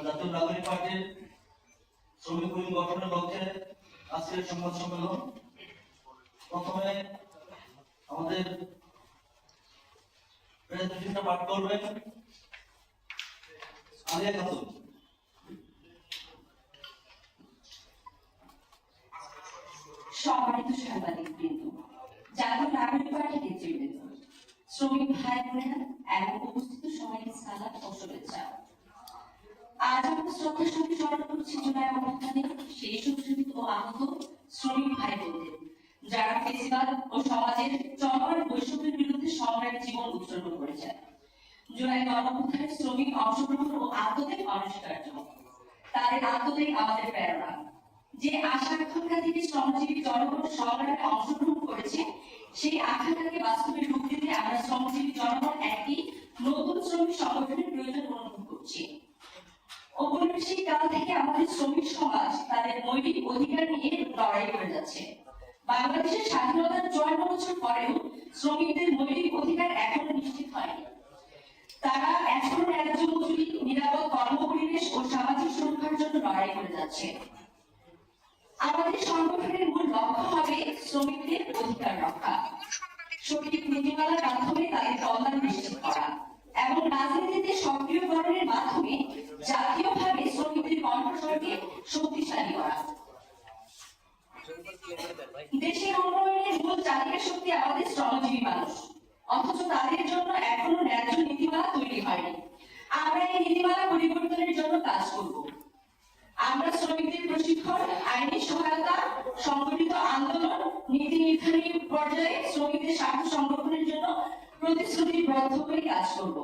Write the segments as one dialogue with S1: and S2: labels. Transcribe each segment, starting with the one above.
S1: জাতীয় নাগরিক পার্টির শ্রমিক ইউনিয়ন গঠনের লক্ষ্যে আজকের সংবাদ সম্মেলন। প্রথমে আমাদের প্রেসিডেন্ট পাঠ করবেন আলিয়া খাতুন।
S2: সম্মানিত সাংবাদিকবৃন্দ, জাতীয় নাগরিক পার্টি নেতৃবৃন্দ, শ্রমিক ভাই বোনেরা এবং উপস্থিত সবাইকে সালাম ও শুভেচ্ছা। আজ আমরা শ্রদ্ধার সঙ্গে স্মরণ করছি জুলাই অভ্যুত্থানে সেই শোষিত ও আহত শ্রমিক ভাই বোনদের, যারা ফেসিবাদ ও সমাজের চরম বৈষম্যের বিরুদ্ধে সংগ্রামী জীবন উৎসর্গ করেছেন। জুলাই গণঅভ্যুত্থানে শ্রমিক অংশগ্রহণ ও আত্মত্যাগ অনস্বীকার্য। তাদের আত্মত্যাগ আমাদের প্রেরণা। যে আশা আকাঙ্ক্ষা থেকে শ্রমজীবী জনগণ সংগ্রামে অংশগ্রহণ করেছে, সেই আকাঙ্ক্ষাকে বাস্তবে রূপ দিতে আমরা শ্রমজীবী জনগণ একটি নতুন শ্রমিক সংগঠনের প্রয়োজন অনুভব করছি। ঔপনিবেশিক কাল থেকে আমাদের শ্রমিক সমাজ তাদের মৌলিক অধিকার নিয়ে লড়াই করে যাচ্ছে। বাংলাদেশের স্বাধীনতার 54 বছর পরেও শ্রমিকদের মৌলিক অধিকার এখনো নিশ্চিত হয়নি। তারা এখনো ন্যায্য মজুরি, নিরাপদ কর্মপরিবেশ ও সামাজিক সুরক্ষার জন্য লড়াই করে যাচ্ছে। আমাদের সংগঠনের মূল লক্ষ্য হবে শ্রমিকদের অধিকার রক্ষা, সঠিক নীতিমালার মাধ্যমে তাদের কল্যাণ নিশ্চিত করা এবং রাজনীতিতে সক্রিয়করণের মাধ্যমে জাতীয়ভাবে শ্রমিকদের কণ্ঠস্বরকে শক্তিশালী করা। দেশের উন্নয়নের মূল চালিকা শক্তি আমাদের শ্রমজীবী মানুষ, অথচ তাদের জন্য এখনো ন্যায্য নীতিমালা তৈরি হয়নি। আমরা এই নীতিমালা পরিবর্তনের জন্য কাজ করব। আমরা শ্রমিকদের প্রশিক্ষণ, আইনি সহায়তা, সংগঠিত আন্দোলন, নীতি নির্ধারণী পর্যায়ে শ্রমিকদের স্বার্থ সংরক্ষণের জন্য প্রতিশ্রুতিবদ্ধ হয়ে কাজ করব।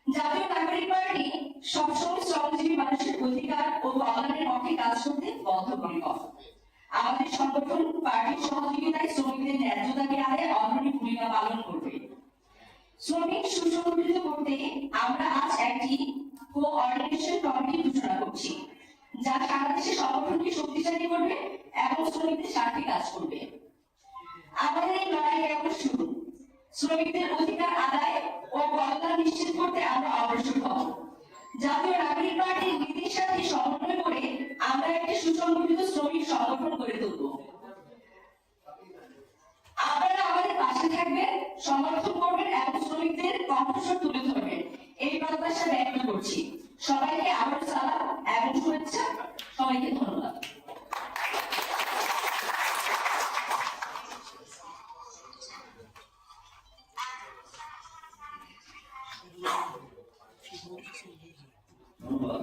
S2: জাতীয় নাগরিক পার্টি সবসময় শ্রমজীবী মানুষের অধিকার ও কল্যাণের পক্ষে কাজ করতে বদ্ধপরিকর। আমাদের সংগঠন পার্টির সহযোগিতায় শ্রমিকদের ন্যায্য দাবি আদায়ে অগ্রণী ভূমিকা পালন করবে। শ্রমিক সুসংগঠিত করতে আমরা আজ একটি কোঅর্ডিনেশন কমিটি ঘোষণা করছি, যা সারা দেশে সংগঠনকে শক্তিশালী করবে এবং শ্রমিকদের স্বার্থে কাজ করবে। আমাদের এই লড়াই কেবল শুরু। শ্রমিকদের অধিকার আদায় ও কল্যাণ নিশ্চিত করতে আমরা অগ্রসর হব। জাতীয় নাগরিক পার্টির নীতির সাথে সমন্বয় করে আমরা একটি সুসংগঠিত শ্রমিক সংগঠন গড়ে তুলব। আপনারা আমাদের পাশে থাকবেন, সমর্থন করবেন এবং শ্রমিকদের কণ্ঠস্বর তুলে ধরবেন, এই প্রত্যাশা ব্যক্ত করছি। সবাইকে আবার সালাম এবং শুভেচ্ছা। সবাইকে ধন্যবাদ।
S1: ধন্যবাদ।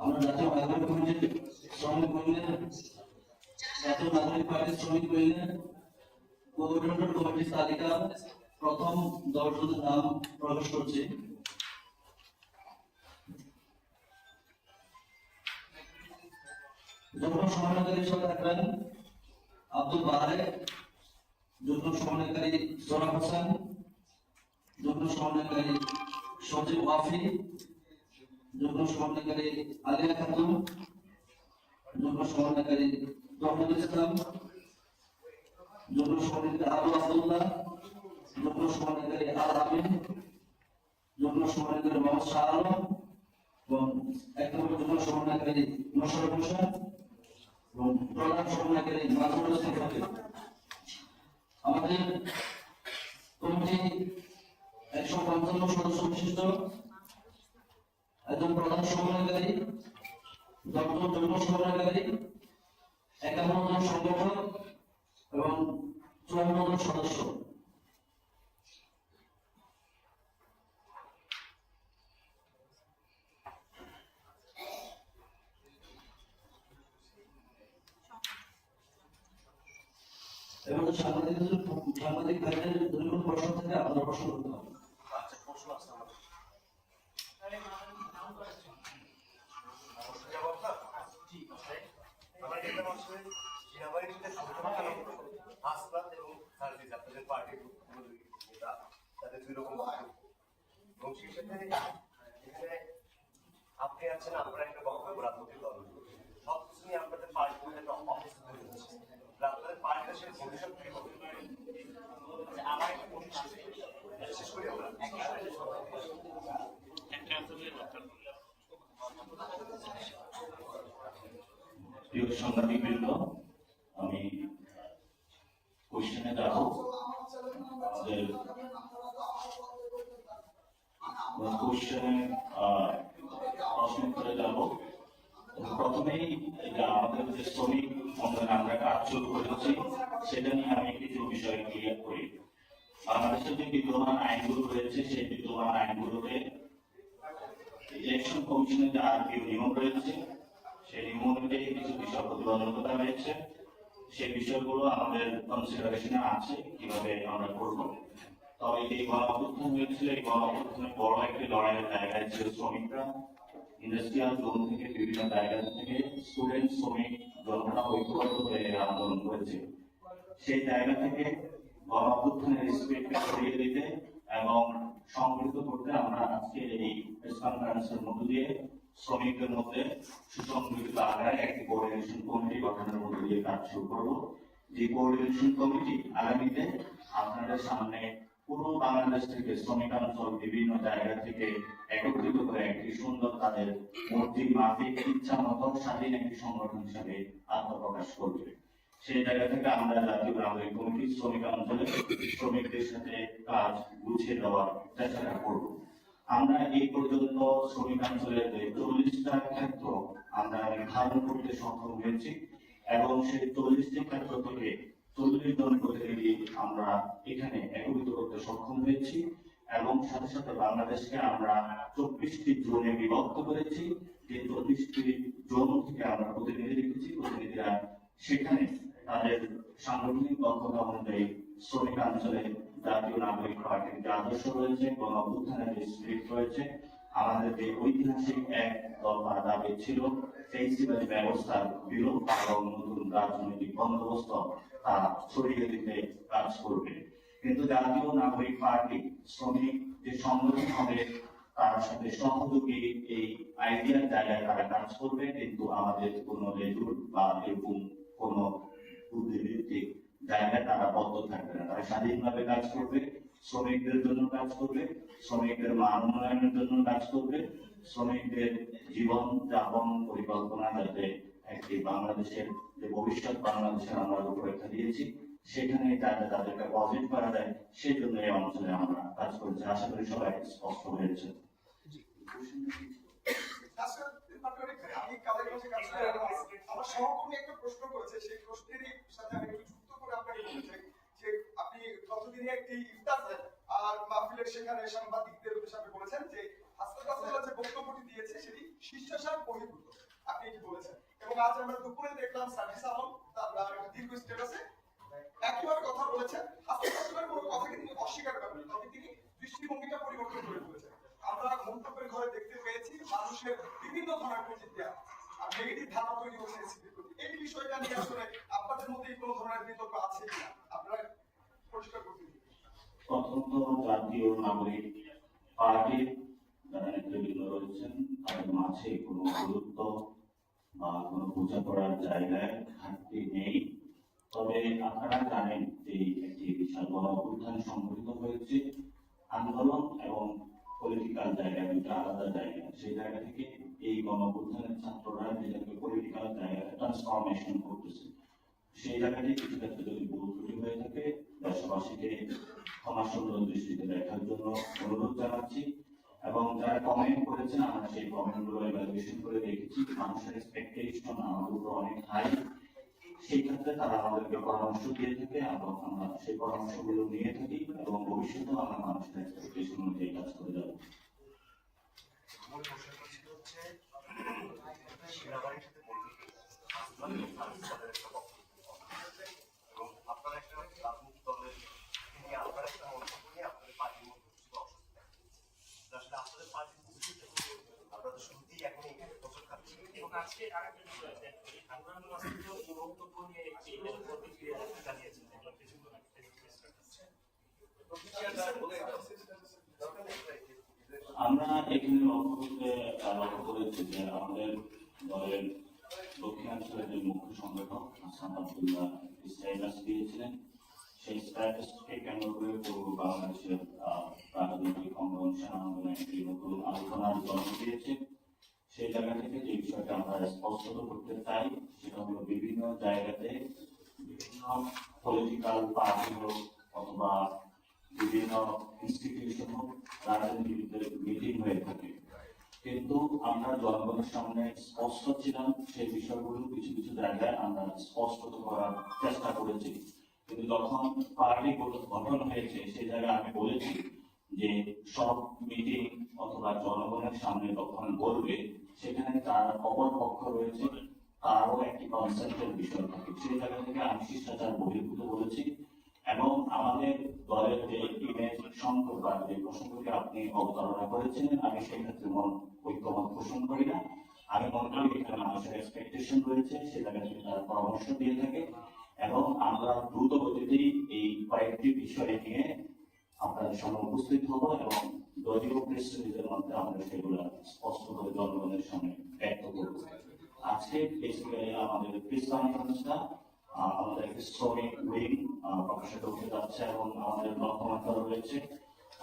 S1: আমরা জাতীয় নাগরিক কমিটির শ্রমিক ইউনিয়ন, জাতীয় নাগরিক পার্টির শ্রমিক ইউনিয়ন কোঅর্ডিনেটর কমিটির তালিকা প্রথম 10 জনের নাম প্রকাশ করছি। যুগ্ম সমন্বয়কারী হিসেবে থাকবেন আব্দুল বাহারে, যুগ্ম সমন্বয়কারী সোহরাব হোসেন, যুগ্ম সমন্বয়কারী সজীব ওয়াফি, যুগ্ম সমন্বয়কারী আলিয়া খাতুন, যুগ্ম সমন্বয়কারী তহমিদুল ইসলাম, যুগ্ম সমন্বয়কারী আবু আব্দুল্লাহ, যুগ্ম সমন্বয়কারী আল আমিন, যুগ্ম সমন্বয়কারী মোহাম্মদ শাহ আলম এবং 1 নম্বর যুগ্ম সমন্বয়কারী মোশাররফ হোসেন এবং প্রধান সমন্বয়কারী মাজমুল হোসেন ফকির। আমাদের কমিটি 155 সদস্য বিশিষ্ট, একজন প্রধান সমন্বয়কারী, 10 জন যুগ্ম সমন্বয়কারী, 51 জন সংগঠক এবং 54 জন সদস্য। এবং সাংবাদিক ভাইদের যদি কোনো প্রশ্ন থাকে আপনারা প্রশ্ন করতে হবে।
S3: আচ্ছা, প্রশ্ন আছে আমাদের। ঠিক আছে, আমরা এটা বলছি সেনাবাহিনীতে হাসপাত এবং সার্ভিস আপনাদের পার্টির তাদের 2 রকম এবং সেই সাথে এখানে আপনি আছেন, আমরা একটা বক্তব্য রাজনৈতিক দল, সবকিছু নিয়ে আপনাদের পার্টির একটা অফিস তৈরি হচ্ছে। আপনাদের পার্টিটা সেটা ভবিষ্যৎ কি হবে? আমার একটা প্রশ্ন আছে, শেষ করি আমরা।
S1: প্রিয় সাংবাদিকবৃন্দ, আমি কোশ্চেনে যাব। আমাদের কোশ্চেনে প্রশ্ন করে যাব। প্রথমেই আমাদের যে শ্রমিক মন্ত্রণালয়ে আমরা কাজ শুরু করেছি সেটা নিয়ে আমি কিছু বিষয় ক্লিয়ার করি। বাংলাদেশের যে বিদ্যমান আইনগুলো রয়েছে সেই বিদ্যমান আইনগুলোতে ইলেকশন কমিশনের যে আরপিও নিয়ম রয়েছে সেই নিয়ম অনুযায়ী কিছু বিষয় প্রতিবন্ধকতা রয়েছে। সেই বিষয়গুলো আমাদের কনসিডারেশনে আছে কিভাবে আমরা করব। তবে এই গণ অভ্যুত্থান হয়েছিল, এই গণ অভ্যুত্থানে বড় একটি লড়াইয়ের জায়গায় ছিল শ্রমিকরা। ইন্ডাস্ট্রিয়াল জোন থেকে বিভিন্ন জায়গা থেকে স্টুডেন্ট শ্রমিক জনতা ঐক্যবদ্ধ হয়ে আন্দোলন করেছে। সেই জায়গা থেকে গণ অভ্যুত্থানের স্পিরিটকে ছড়িয়ে দিতে এবং সংগঠিত করতে আমরা আজকে এই প্রেস কনফারেন্সের মধ্য দিয়ে শ্রমিকদের মধ্যে সুসংগঠিত আকারে একটি কোঅর্ডিনেশন কমিটি গঠনের মধ্য দিয়ে কাজ শুরু করবো। যে কোঅর্ডিনেশন কমিটি আগামীতে আপনাদের সামনে পুরো বাংলাদেশ থেকে শ্রমিকাঞ্চল বিভিন্ন জায়গা থেকে একত্রিত করে একটি সুন্দর তাদের মর্জি মাফিক ইচ্ছা মতো স্বাধীন একটি সংগঠন হিসাবে আত্মপ্রকাশ করবে। সেই জায়গা থেকে আমরা জাতীয় নাগরিক কমিটি শ্রমিকাঞ্চলে শ্রমিকদের সাথে কাজ গুছিয়ে দেওয়ার চেষ্টা করব। আমরা এই পর্যন্ত শ্রমিকাঞ্চলের 40টা ক্ষেত্র আমরা নির্ধারণ করতে সক্ষম হয়েছি এবং সেই 40টি ক্ষেত্র থেকে 40 জন প্রতিনিধি আমরা এখানে একত্রিত করতে সক্ষম হয়েছি এবং সাথে সাথে বাংলাদেশকে আমরা 24টি জোনে বিভক্ত করেছি। যে 24টি জোন থেকে আমরা প্রতিনিধি রেখেছি, প্রতিনিধিরা সেখানে তাদের সাংগঠনিক দক্ষতা অনুযায়ী শ্রমিকাঞ্চলে জাতীয় নাগরিক পার্টির যে আদর্শ রয়েছে, গণ অভ্যুত্থানের যে স্পিরিট রয়েছে, আমাদের যে ঐতিহাসিক এক দফা দাবি ছিল ফেসিবাদী ব্যবস্থার বিরোধ এবং নতুন রাজনৈতিক বন্দোবস্ত তা ছড়িয়ে দিতে কাজ করবে। কিন্তু জাতীয় নাগরিক পার্টি শ্রমিক যে সংগঠন হবে তার সাথে সহযোগী এই আইডিয়ার জায়গায় তারা কাজ করবে, কিন্তু আমাদের কোনো রেজুর বা এরকম কোনো বুদ্ধিভিত্তিক জায়গায় তারা বদ্ধ থাকবে না। তারা স্বাধীনভাবে কাজ করবে, শ্রমিকদের জন্য কাজ করবে, শ্রমিকদের মান উন্নয়নের জন্য কাজ করবে, শ্রমিকদের জীবন যাপন পরিকল্পনা যাতে একটি বাংলাদেশের যে ভবিষ্যৎ বাংলাদেশের আমরা রূপরেখা দিয়েছি সেখানে যাতে তাদেরকে পজিটিভ করা যায় সেই জন্য এই অঞ্চলে আমরা কাজ করেছি। আশা করি সবাই স্পষ্ট হয়েছে।
S4: আমি কালের কাছে কাজ করি, আমার সহকর্মী একটা প্রশ্ন করেছে, সেই প্রশ্নেরই সাথে আমি একটু যুক্ত করে আপনাকে বলতে চাই যে আপনি গতদিনে একটি ইফতার আর মাহফিলের সেখানে সাংবাদিকদের হিসাবে বলেছেন যে হাসনাত রাসূলুল্লাহ যে বক্তব্যটি দিয়েছে সেটি শিষ্টাচার বহির্ভূত, আপনি এটি বলেছেন। এবং আজ আমরা দুপুরে দেখলাম সার্ভিস আলম তার দীর্ঘ স্ট্যাটাসে একইভাবে কথা বলেছেন। হাসনাত রাসূলের কোনো কথাকে তিনি অস্বীকার করেন, তবে তিনি দৃষ্টিভঙ্গিটা পরিবর্তন করে ফেলেছেন। আমরা মন্তব্যের ঘরে দেখতে পেয়েছি মানুষের বিভিন্ন ধরনের প্রতিক্রিয়া আর নেগেটিভ ধারণা তৈরি হচ্ছে এসিপির প্রতি। এই বিষয়টা নিয়ে আসলে আপনাদের মধ্যে কোনো ধরনের বিতর্ক আছে কিনা আপনারা পরিষ্কার করতে দিন।
S1: প্রথমত জাতীয় নাগরিক পার্টির যারা নেতৃবৃন্দ রয়েছেন তাদের মাঝে কোনো গুরুত্ব বা কোনো বোঝাপড়ার জায়গায় ঘাটতি নেই। তবে আপনারা জানেন যে একটি বিশাল বড় অভ্যুত্থান সংঘটিত হয়েছে। আন্দোলন এবং পলিটিক্যাল জায়গা দুটো আলাদা জায়গা। সেই জায়গা থেকে এই গণ অভ্যুত্থানের ছাত্ররা যেটাকে পলিটিক্যাল জায়গায় ট্রান্সফরমেশন করতেছে, সেই জায়গাটি কিছু ক্ষেত্রে যদি ভুল ত্রুটি হয়ে থাকে দেশবাসীকে ক্ষমাসুন্দর দৃষ্টিতে দেখার জন্য অনুরোধ জানাচ্ছি। এবং যারা কমেন্ট করেছেন আমরা সেই কমেন্ট গুলো ইভ্যালুয়েশন করে দেখেছি, মানুষের এক্সপেকটেশন আমাদের উপর অনেক হাই। সেই ক্ষেত্রে তারা আমাদেরকে পরামর্শ দিয়ে থাকে এবং আমরা সেই পরামর্শগুলো নিয়ে থাকি এবং ভবিষ্যতেও আমরা মানুষের এক্সপেকটেশন অনুযায়ী কাজ করে যাবো।
S3: মূল প্রশ্নটা ছিল হচ্ছে সেনাবাহিনীর সাথে এবং আপনার একটা রাজনৈতিক দলের নিয়ে আপনার একটা মন্তব্য নিয়ে আপনাদের পার্টির মধ্যে কিছু অসুস্থ আসলে আপনাদের পার্টির আপনারা তো শুরুতেই এখন এখানে বছর খাচ্ছি
S5: এবং আজকে আরেকটা বিষয় আছে, আন্দোলন রাষ্ট্রীয় এই বক্তব্য নিয়ে একটি প্রতিক্রিয়া জানিয়েছেন
S1: আমরা এখানে লক্ষ্য করেছি যে আমাদের দলের দক্ষিণাঞ্চলের যে মুখ্য সংগঠক হাসান আব্দুল্লাহ স্ট্যাটাস দিয়েছিলেন, সেই স্ট্যাটাসকে কেন্দ্র করে পূর্ব বাংলাদেশের রাজনৈতিক অঙ্গন সেনা আন্দোলন একটি নতুন আলোচনার জন্ম দিয়েছে।
S6: সেই জায়গা থেকে যে বিষয়টা আমরা স্পষ্ট করতে চাই সেটা হলো বিভিন্ন জায়গাতে বিভিন্ন পলিটিক্যাল পার্টি হোক অথবা বিভিন্ন ইনস্টিটিউশন হোক রাজনীতিবিদদের মিটিং হয়ে থাকে, কিন্তু আমরা জনগণের সামনে স্পষ্ট ছিলাম সেই বিষয়গুলো কিছু কিছু জায়গায় আমরা স্পষ্ট করার চেষ্টা করেছি। কিন্তু যখন পার্টি গঠন হয়েছে সেই জায়গায় আমি বলেছি যে সব মিটিং অথবা জনগণের সামনে যখন বলবে সেখানে তার অপর পক্ষ রয়েছে, তারও একটি কনসেন্টের বিষয় থাকে, সেই জায়গা থেকে আমি শিষ্টাচার বহির্ভূত বলেছি। এবং আমাদের দলের যে ইমেজ সংকট বা যে প্রসঙ্গকে আপনি অবতারণা করেছিলেন, আমি সেই ক্ষেত্রে ঐক্যমত পোষণ করি না। আমি মনে করি এখানে মানুষের এক্সপেকটেশন রয়েছে, সে জায়গা থেকে তারা পরামর্শ দিয়ে থাকে এবং আমরা দ্রুত গতিতেই এই কয়েকটি বিষয় নিয়ে আপনাদের সামনে উপস্থিত হবো এবং দলীয় প্রেস রিলিজের মধ্যে আমরা সেগুলো স্পষ্ট করে জনগণের সামনে ব্যক্ত করবো। আজকে বেসিক্যালি আমাদের প্রেস কনফারেন্সটা আমাদের শ্রমিক উইং প্রকাশিত হতে যাচ্ছে এবং আমাদের লক্ষ্যমাত্রা রয়েছে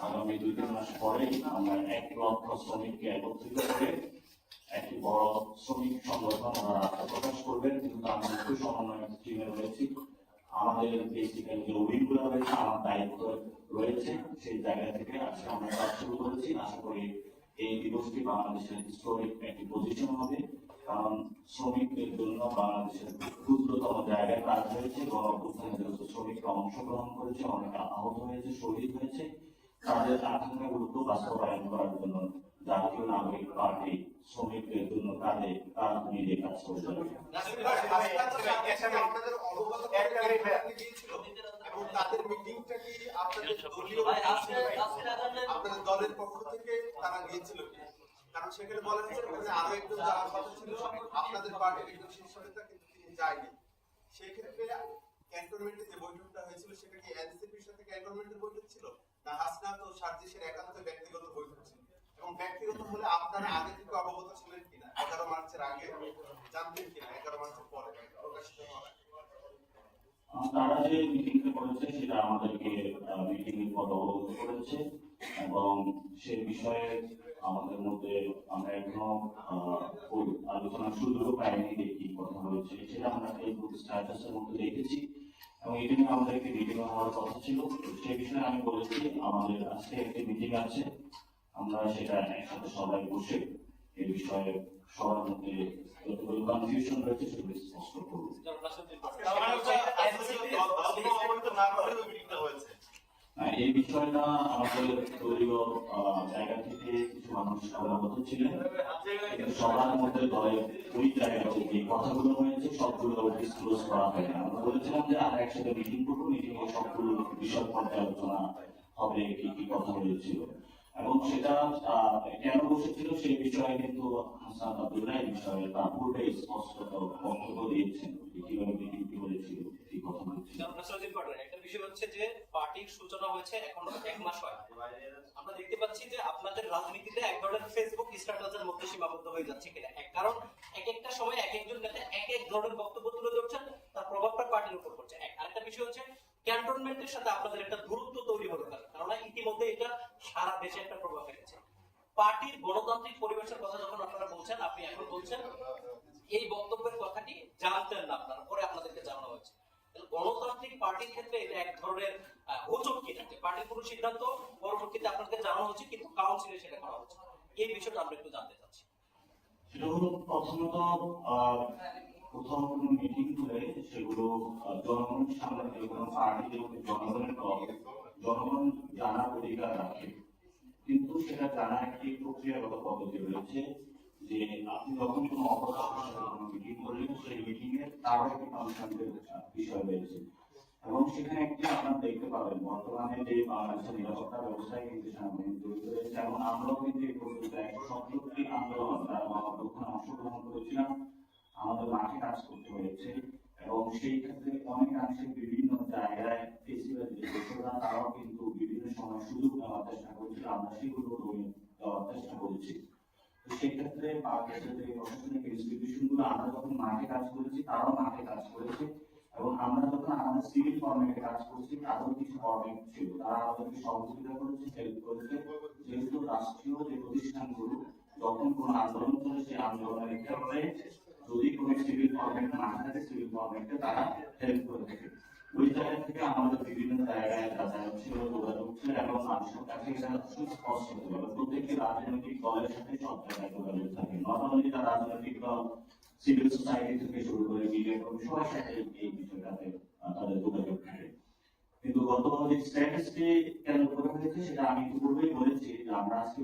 S6: আগামী 2-3 মাস পরে আমরা 1 লক্ষ শ্রমিককে একত্রিত করে একটি বড় শ্রমিক সংগঠন ওনারা প্রকাশ করবেন। কিন্তু তার মধ্যে সমন্বয় টিমে রয়েছে, আমাদের বেসিক্যালি যে উইং গুলো রয়েছে আমার দায়িত্ব রয়েছে, সেই জায়গা থেকে আজকে আমরা কাজ শুরু করেছি। আশা করি এই দিবসটি বাংলাদেশের হিস্টোরিক একটি পজিশন হবে, কারণ শ্রমিকদের জন্য বাংলাদেশের ক্ষুদ্রতম জায়গায় কাজ হয়েছে। গণঅভ্যুত্থানে যত শ্রমিকরা অংশগ্রহণ করেছে, অনেকে আহত হয়েছে, শহীদ হয়েছে, তাদের আকাঙ্ক্ষাগুলো বাস্তবায়ন করার জন্য জাতীয় নাগরিক পার্টি শ্রমিকদের জন্য কাজে কাজ মিলিয়ে কাজ করে যাবে।
S4: আপনাদের অবগত দিয়েছিল এবং তাদের মিটিংটা কি আপনাদের দলীয় আপনাদের দলের পক্ষ থেকে তারা গিয়েছিল কি? কারণ সেখানে বলা হয়েছে যে আরো একজন যাওয়ার কথা ছিল আপনাদের পার্টির একজন শীর্ষ নেতা, কিন্তু তিনি যায়নি। সেই ক্ষেত্রে ক্যান্টনমেন্টে যে বৈঠকটা হয়েছিল সেটা কি এনসিপির সাথে ক্যান্টনমেন্টের বৈঠক ছিল না হাসনাত ও সার্জিসের একান্ত ব্যক্তিগত বৈঠক ছিল? এবং ব্যক্তিগত হলে আপনারা আগে থেকে অবগত ছিলেন কিনা? 11 মার্চের আগে জানতেন কিনা? 11 মার্চের পরে প্রকাশিত হওয়ার
S6: তারা যে মিটিংটা করেছে সেটা আমাদেরকে মিটিং এর পর অবগত করেছে এবং সে বিষয়ে আমাদের মধ্যে আমরা এখনো আলোচনার সুযোগ পাইনি যে কি কথা হয়েছে, সেটা আমরা ফেসবুক স্ট্যাটাসের মধ্যে দেখেছি এবং এটা নিয়ে আমাদের একটি মিটিং হওয়ার কথা ছিল। সে বিষয়ে আমি বলেছি আমাদের আজকে একটি মিটিং আছে, আমরা সেটা একসাথে সবাই বসে এই বিষয়ে সবার মধ্যে যতগুলো কনফিউশন রয়েছে সেগুলো স্পষ্ট করবো। এই বিষয়টা আমাদের দলীয় জায়গা থেকে কিছু মানুষ অবগত ছিলেন, কিন্তু সবার মধ্যে দলের ওই জায়গাতে যে কথাগুলো হয়েছে সবগুলো ডিসক্লোজ করা হয়নি। আমরা বলেছিলাম যে আমরা একসাথে মিটিং করবো, মিটিং এ সবগুলো বিষয় পর্যালোচনা হবে, কি কি কথা হয়েছিল এবং সেটা কেন বসেছিল সেই বিষয়ে কিন্তু হাসান আব্দুল্লাহ এই বিষয়ে তার পূর্বে স্পষ্ট বক্তব্য দিয়েছেন কিভাবে মিটিং কি হয়েছিল, কি কথা হয়েছিল।
S5: একটা বিষয় হচ্ছে যে পার্টির সূচনা হয়েছে এখনো 1 মাস হয়। আমরা দেখতে পাচ্ছি যে আপনাদের রাজনীতিতে এক ধরনের ফেসবুক স্ট্যাটাসের মধ্যে সীমাবদ্ধ হয়ে যাচ্ছে কিনা, কারণ এক একটা সময় এক একজন নেতা এক এক ধরনের বক্তব্য তুলে ধরছেন, তার প্রভাবটা পার্টির উপর পড়ছে। আরেকটা বিষয় হচ্ছে ক্যান্টনমেন্টের সাথে আপনাদের একটা দূরত্ব তৈরি হলো, কারণ ইতিমধ্যে এটা সারা দেশে একটা প্রভাব ফেলেছে। পার্টির গণতান্ত্রিক পরিবেশের কথা যখন আপনারা বলছেন, আপনি এখন বলছেন এই বক্তব্যের কথাটি জানতেন না আপনারা, পরে আপনাদেরকে জানানো হয়েছে। গণতান্ত্রিক পার্টির ক্ষেত্রে এটা এক ধরনের হোচট কি থাকে, পার্টির কোনো সিদ্ধান্ত পরবর্তীতে আপনাদেরকে জানানো হচ্ছে কিন্তু কাউন্সিলে সেটা করা হচ্ছে, এই বিষয়টা আমরা একটু জানতে চাচ্ছি।
S6: সেটা হলো প্রথমত কোথাও কোনো মিটিং করে সেগুলো জনগণের সামনে কোনো পার্টি জনগণের জনগণ জানার অধিকার রাখে, কিন্তু সেটা জানা একটি প্রক্রিয়াগত পদ্ধতি রয়েছে যে আপনি যখন কোনো অপরাধের সাথে কোনো মিটিং করলেন সেই মিটিং এর তারও একটি কনসার্নের বিষয় রয়েছে এবং সেখানে একটি আপনারা দেখতে পাবেন বর্তমানে যে বাংলাদেশের নিরাপত্তা ব্যবস্থায় কিন্তু সামনে জড়িত রয়েছে এবং আমরাও কিন্তু এই পর্যন্ত 170টি আন্দোলন যারা গণঅভ্যুত্থানে অংশগ্রহণ করেছিলাম আমাদের মাঠে কাজ করতে হয়েছে এবং সেই ক্ষেত্রে অনেকাংশে বিভিন্ন জায়গায় ফেস্টিভ্যাল যে দোষরা তারাও কিন্তু বিভিন্ন সময় সুযোগ নেওয়ার চেষ্টা করেছিল, আমরা সেগুলো দেওয়ার চেষ্টা করেছি। তো সেই ক্ষেত্রে বাংলাদেশের যে প্রশাসনিক ইনস্টিটিউশন গুলো আমরা যখন মাঠে কাজ করেছি তারাও মাঠে কাজ করেছে এবং আমরা যখন আমাদের সিভিল ফর্মেটে কাজ করছি তারও কিছু ফর্মেট ছিল, তারা আমাদেরকে সহযোগিতা করেছে, হেল্প করেছে। যেহেতু রাষ্ট্রীয় যে প্রতিষ্ঠানগুলো যখন যখন কোনো আন্দোলন চলে সেই আন্দোলনের ক্ষেত্রে যদি কোনো সিভিল ফরম্যাট না থাকে সিভিল ফরম্যাটে তারা হেল্প করে থাকে। ওই জায়গা থেকে আমাদের বিভিন্ন জায়গায় যাতায়াত ছিল, যোগাযোগ ছিল এবং মানুষের কাছে এটা সুস্পষ্ট ছিল। প্রত্যেকটি রাজনৈতিক দলের সাথে সব জায়গায় যোগাযোগ থাকে, নট অনলি তার রাজনৈতিক দল, সিভিল সোসাইটি থেকে শুরু করে মিডিয়া কর্মী সবার সাথে এই বিষয়টাতে তাদের যোগাযোগ থাকে। কিন্তু গত যে স্ট্যাটাসটি কেন করা হয়েছে সেটা আমি ইতিপূর্বেই বলেছি যে আমরা আজকে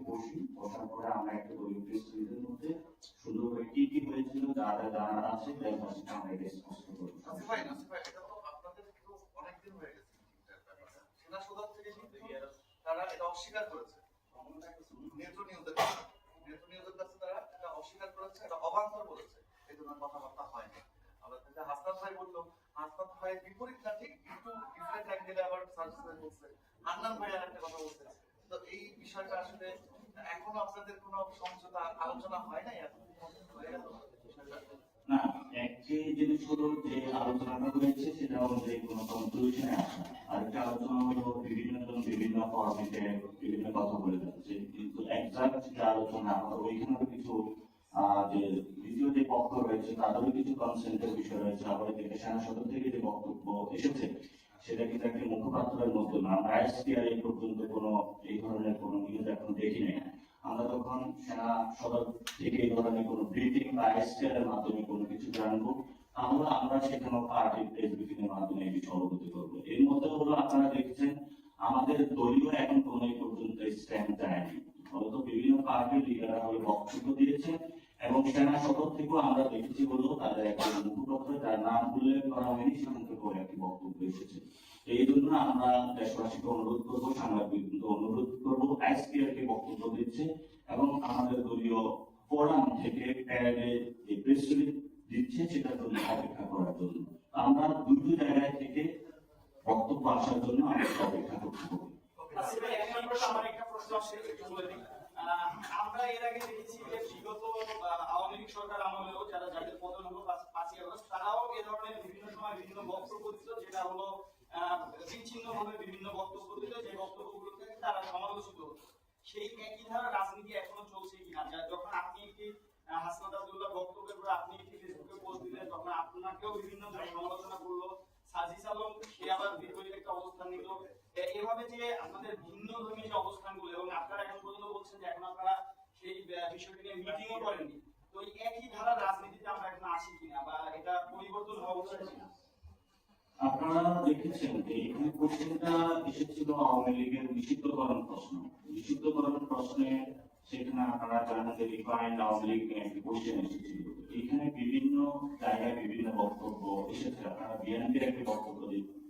S6: বসার পরে আমরা একটা প্রেস রিলিজের মধ্যে সুন্দর করে কি কি হয়েছিল যারা জানার আছে দেশবাসীকে আমরা এটা স্পষ্ট করবো।
S4: নাসির ভাই, এটা তো আপনাদের তো অনেকদিন হয়ে গেছে সেনা সদর থেকে কিন্তু তারা এটা অস্বীকার করেছে, নেত্র নিউজের কাছে তারা এটা অস্বীকার করেছে, এটা অবান্তর বলেছে, এই ধরনের কথাবার্তা হয় না। আমরা থেকে হাসনাত ভাই বললো, হাসনাত ভাইয়ের বিপরীত না, ঠিক একটু ডিফারেন্ট অ্যাঙ্গেলে আবার সার্ভিস ভাই বলছে, হান্নান ভাই আর একটা কথা বলছে। তো এই বিষয়টা আসলে এখনো আপনাদের কোনো সমঝোতা আলোচনা হয় নাই, এখন হয়ে গেল বিষয়টা?
S6: না, একটি জিনিস হলো যে আলোচনাটা হয়েছে সেটা অনুযায়ী কোনো কনক্লুশনে আসে না। আরেকটা আলোচনা হলো বিভিন্ন জন বিভিন্ন ফরম্যাটে বিভিন্ন কথা বলে যাচ্ছে, কিন্তু একজাক্ট যে আলোচনা আমাদের ওইখানে কিছু যে দ্বিতীয় যে পক্ষ রয়েছে তাদেরও কিছু কনসেন্টের বিষয় রয়েছে। আবার এদিকে সেনা সদর থেকে যে বক্তব্য এসেছে সেটা কিন্তু একটি মুখপাত্রের মধ্যে না। আমরা আইএসপিআর এই পর্যন্ত কোনো এই ধরনের কোনো নিউজ এখন দেখি নাই। আমরা যখন সেনা সদর থেকে এই ধরনের কোনো ব্রিফিং বা আইএসপিআর এর মাধ্যমে কোনো কিছু জানবো তাহলে আমরা সেখানে পার্টির প্রেস ব্রিফিং এর মাধ্যমে এই বিষয় অবগত করবো। এর মধ্যে হলো আপনারা দেখছেন আমাদের দলীয় এখন কোনো এই পর্যন্ত স্ট্যান্ড যায়নি, হয়তো বিভিন্ন পার্টির লিডাররা হলে বক্তব্য দিয়েছে এবং সেনা সদর থেকেও আমরা দেখেছি বলেও তাদের একটা মুখপত্র যার নাম উল্লেখ করা হয়নি সেখান থেকেও একটি বক্তব্য এসেছে। এই জন্য আমরা দেশবাসীকে অনুরোধ করবো, সাংবাদিকদের অনুরোধ করবো, আইএসপিআর কে বক্তব্য দিচ্ছে এবং আমাদের দলীয় ফোরাম থেকে প্যারেডে যে প্রেস রিলিজ দিচ্ছে সেটার জন্য অপেক্ষা করার জন্য আমরা দুটো জায়গায় থেকে বক্তব্য আসার জন্য আমরা অপেক্ষা করতে হবে।
S7: আমার একটা প্রশ্ন আছে, একটু বলে দিই। আমরা এর আগে দেখেছি যে বিগত আওয়ামী লীগ সরকার আমলেও যাদের পতন হলো 5ই আগস্ট তারাও এ ধরনের বিভিন্ন সময় বিভিন্ন বক্তব্য দিত, যেটা হলো বিচ্ছিন্ন ভাবে বিভিন্ন বক্তব্য দিত, যে বক্তব্যগুলো থেকে তারা সমালোচিত হতো। সেই একই ধারা রাজনীতি এখনো চলছে কিনা? যখন আপনি একটি হাসনাত আব্দুল্লাহ বক্তব্যের পর আপনি একটি ফেসবুকে পোস্ট দিলেন তখন আপনাকেও বিভিন্ন সমালোচনা করলো, সাজিস আলম সে আবার বিপরীত একটা অবস্থান নিল। এভাবে যে আপনাদের ভিন্ন ধর্মী যে অবস্থানগুলো এবং আপনারা এখন পর্যন্ত বলছেন যে এখন আপনারা সেই বিষয়টি নিয়ে মিটিংও করেননি, তো এই একই ধারা রাজনীতিতে আমরা এখন আসি কিনা বা এটা পরিবর্তন হওয়া উচিত কিনা?
S6: আপনারা দেখেছেন যে এখানে কোশ্চেনটা এসেছিল আওয়ামী লীগের নিষিদ্ধকরণ প্রশ্ন। নিষিদ্ধকরণ প্রশ্নে সেখানে আপনারা জানেন যে রিফাইন্ড আওয়ামী লীগ একটি কোশ্চেন এসেছিল। এখানে বিভিন্ন জায়গায় বিভিন্ন বক্তব্য এসেছে। আপনারা বিএনপির একটি বক্তব্য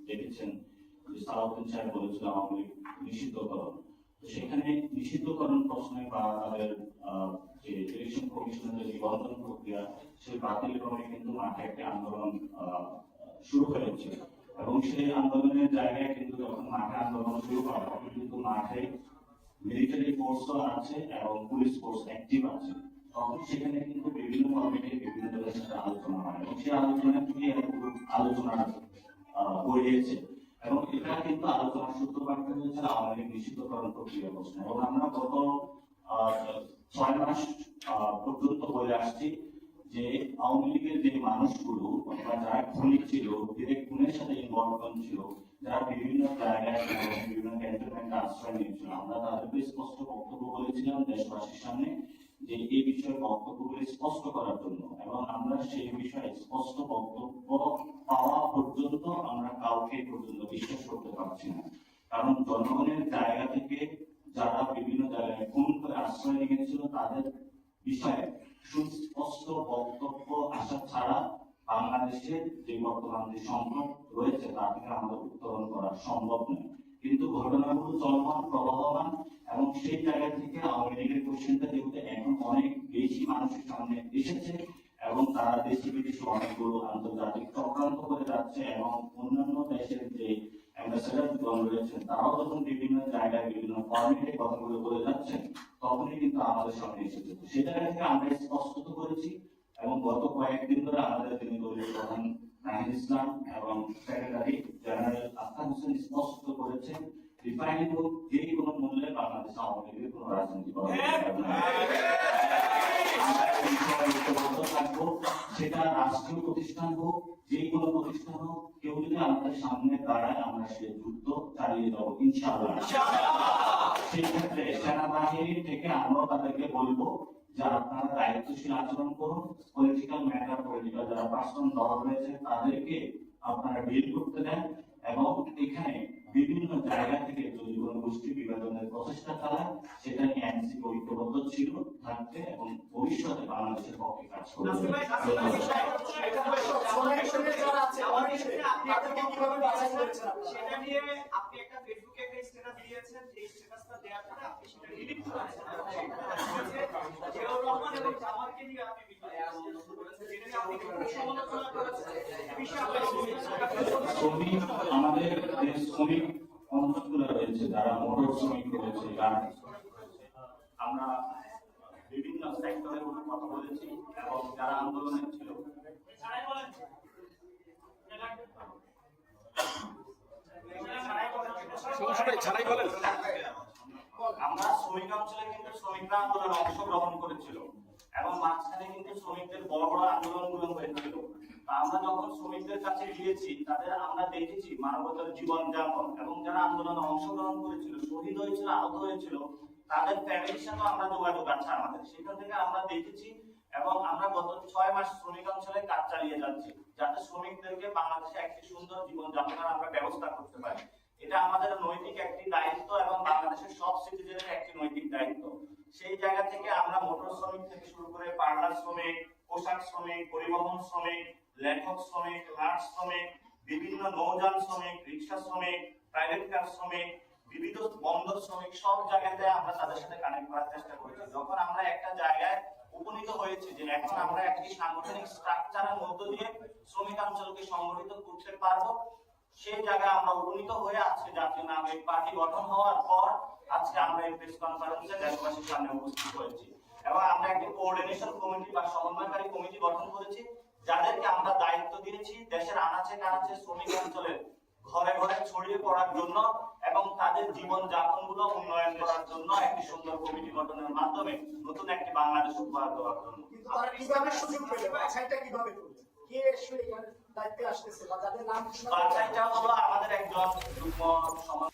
S6: দেখেছেন যে সালাউদ্দিন সাহেব বলেছিল আওয়ামী লীগ নিষিদ্ধকরণ। সেখানে নিষিদ্ধকরণ প্রশ্নে বা তাদের যে ইলেকশন কমিশনের যে নিবন্ধন প্রক্রিয়া সেই বাতিল করে কিন্তু মাঠে একটি আন্দোলন শুরু হয়েছে এবং সেই আন্দোলনের জায়গায় কিন্তু যখন মাঠে আন্দোলন শুরু করা তখন কিন্তু মাঠে মিলিটারি ফোর্সও আছে এবং পুলিশ ফোর্স অ্যাক্টিভ আছে। তখন সেখানে কিন্তু বিভিন্ন ফরম্যাটে বিভিন্ন দলের সাথে আলোচনা হয় এবং সেই আলোচনা থেকে আলোচনা করিয়েছে এবং এটা কিন্তু আলোচনার সূত্রপাত হয়েছে আওয়ামী লীগ নিষিদ্ধকরণ প্রক্রিয়া প্রশ্ন। এবং আমরা গত 6 মাস পর্যন্ত বলে আসছি যে আওয়ামী লীগের যে মানুষগুলো অথবা যারা খুনি ছিল, ডিরেক্ট খুনের সাথে ইনভলভমেন্ট ছিল, যারা বিভিন্ন জায়গায় বিভিন্ন ক্যান্টনমেন্টে আশ্রয় নিয়েছিল, আমরা তাদেরকে স্পষ্ট বক্তব্য বলেছিলাম দেশবাসীর সামনে যে এই বিষয়ে বক্তব্যগুলি স্পষ্ট করার জন্য। এবং আমরা সেই বিষয়ে স্পষ্ট বক্তব্য পাওয়া পর্যন্ত আমরা কাউকে পর্যন্ত বিশ্বাস করতে পারছি না, কারণ জনগণের জায়গা থেকে যারা বিভিন্ন জায়গায় খুন করে আশ্রয় নিয়েছিল তাদের বিষয়ে সুস্পষ্ট বক্তব্য আসা ছাড়া বাংলাদেশের যে বর্তমান যে সংকট রয়েছে তা থেকে আমাদের উত্তরণ করা সম্ভব নয়। কিন্তু ঘটনাগুলো চলমান প্রবাহমান এবং সেই জায়গা থেকে আওয়ামী লীগের কোশ্চেনটা যেহেতু এখন অনেক বেশি মানুষের সামনে এসেছে এবং তারা দেশি বিদেশি অনেকগুলো আন্তর্জাতিক চক্রান্ত করে যাচ্ছে এবং অন্যান্য দেশের যে অ্যাম্বাসেডারগণ রয়েছেন তারাও যখন বিভিন্ন জায়গায় বিভিন্ন ফরম্যাটে কথাগুলো বলে যাচ্ছেন তখনই কিন্তু আমাদের সামনে এসেছে। সে জায়গা থেকে আমরা স্পষ্ট করেছি এবং গত কয়েকদিন ধরে আমাদের তিনি দলীয় প্রধান নাহিদ ইসলাম এবং সেক্রেটারি জেনারেল আফতাব হোসেন স্পষ্ট করেছেন রিফাইনিং হোক যে কোনো মূল্যে বাংলাদেশ আওয়ামী লীগের কোনো রাজনীতি করা সেটা রাষ্ট্রীয় প্রতিষ্ঠান হোক, যে কোনো প্রতিষ্ঠান হোক, কেউ যদি আমাদের সামনে দাঁড়ায় আমরা সে যুদ্ধ চালিয়ে যাবো ইনশাআল্লাহ। সেই ক্ষেত্রে সেনাবাহিনী থেকে আমরাও তাদেরকে বলবো যে আপনারা দায়িত্বশীল আচরণ করুন, পলিটিক্যাল ম্যাটার, পলিটিক্যাল যারা পার্সন দল রয়েছে তাদেরকে আপনারা ডিল করতে দেন, এবং এখানে বিভিন্ন জায়গা থেকে যদি কোনো গোষ্ঠী বিভাজনের প্রচেষ্টা চালায় সেটা নিয়ে এনসিপি ঐক্যবদ্ধ ছিল, থাকবে এবং ভবিষ্যতে বাংলাদেশের পক্ষে কাজ করবে।
S7: সেটা নিয়ে আপনি একটা ফেসবুকে একটা স্ট্যাটাস দিয়েছেন, যে স্ট্যাটাসটা দেওয়ার পরে আপনি সেটা ডিলিট করেছেন। জিয়াউর রহমান এবং জামালকে নিয়ে আপনি ভিডিও করেছেন, যেটা নিয়ে আপনি খুব সমালোচনা করেছেন। এই বিষয়ে
S6: শ্রমিক, আমাদের যে শ্রমিক অঞ্চলগুলো রয়েছে যারা মোটর শ্রমিক রয়েছে, আমরা বিভিন্ন সেক্টরের উপর কথা বলেছি এবং যারা আন্দোলনে ছিল আমরা শ্রমিক অঞ্চলে কিন্তু শ্রমিকরা আন্দোলনে অংশগ্রহণ করেছিল এবং মাঝখানে কিন্তু শ্রমিকদের বড় বড় আন্দোলনগুলো হয়েছিল। আমরা যখন শ্রমিকদের কাছে গিয়েছি তাদের আমরা দেখেছি মানবতার জীবনযাপন, এবং যারা আন্দোলনে অংশগ্রহণ করেছিল, শহীদ হয়েছিল, আহত হয়েছিল, তাদের ফ্যামিলির সাথে আমরা যোগাযোগ আছে আমাদের, সেখান থেকে আমরা দেখেছি। এবং আমরা গত 6 মাস শ্রমিক অঞ্চলে কাজ চালিয়ে যাচ্ছি যাতে শ্রমিকদেরকে বাংলাদেশে একটি সুন্দর জীবনযাপনের আমরা ব্যবস্থা করতে পারি। এটা আমাদের নৈতিক একটি দায়িত্ব এবং বাংলাদেশের সব সিটিজেনের একটি নৈতিক দায়িত্ব। সেই জায়গা থেকে আমরা মোটর শ্রমিক থেকে শুরু করে পার্লার শ্রমিক, পোশাক শ্রমিক, পরিবহন শ্রমিক, লেখক শ্রমিক, হাট শ্রমিক, বিভিন্ন নৌযান শ্রমিক, রিক্সা শ্রমিক, প্রাইভেট কার শ্রমিক, বিবিধ বন্দর শ্রমিক, সব জায়গাতে আমরা তাদের সাথে কানেক্ট করার চেষ্টা করেছি। যখন আমরা একটা জায়গায় উপনীত হয়েছি যে এখন আমরা একটি সাংগঠনিক স্ট্রাকচারের মধ্য দিয়ে শ্রমিক অঞ্চলকে সংগঠিত করতে পারবো, সেই জায়গায় আমরা উপনীত হয়ে আজকে জাতীয় নাগরিক পার্টি গঠন হওয়ার পর আজকে আমরা এই প্রেস কনফারেন্সে দেশবাসীর সামনে উপস্থিত হয়েছি এবং আমরা একটি কোঅর্ডিনেশন কমিটি বা সমন্বয়কারী কমিটি গঠন করেছি, যাদেরকে আমরা দায়িত্ব দিয়েছি দেশের আনাচে কানাচে শ্রমিক অঞ্চলের ঘরে ঘরে ছড়িয়ে পড়ার জন্য এবং তাদের জীবন যাপন গুলো উন্নয়ন করার জন্য একটি সুন্দর কমিটি গঠনের মাধ্যমে নতুন একটি বাংলাদেশ উপহার দেওয়ার জন্য।
S8: কিন্তু তারা কিভাবে সুযোগ পেলে, বাছাইটা কিভাবে করবে, কে এসে এখানে দায়িত্বে আসতেছে বা যাদের নাম
S6: বাছাইটা হলো আমাদের একজন যুগ্ম সমাজ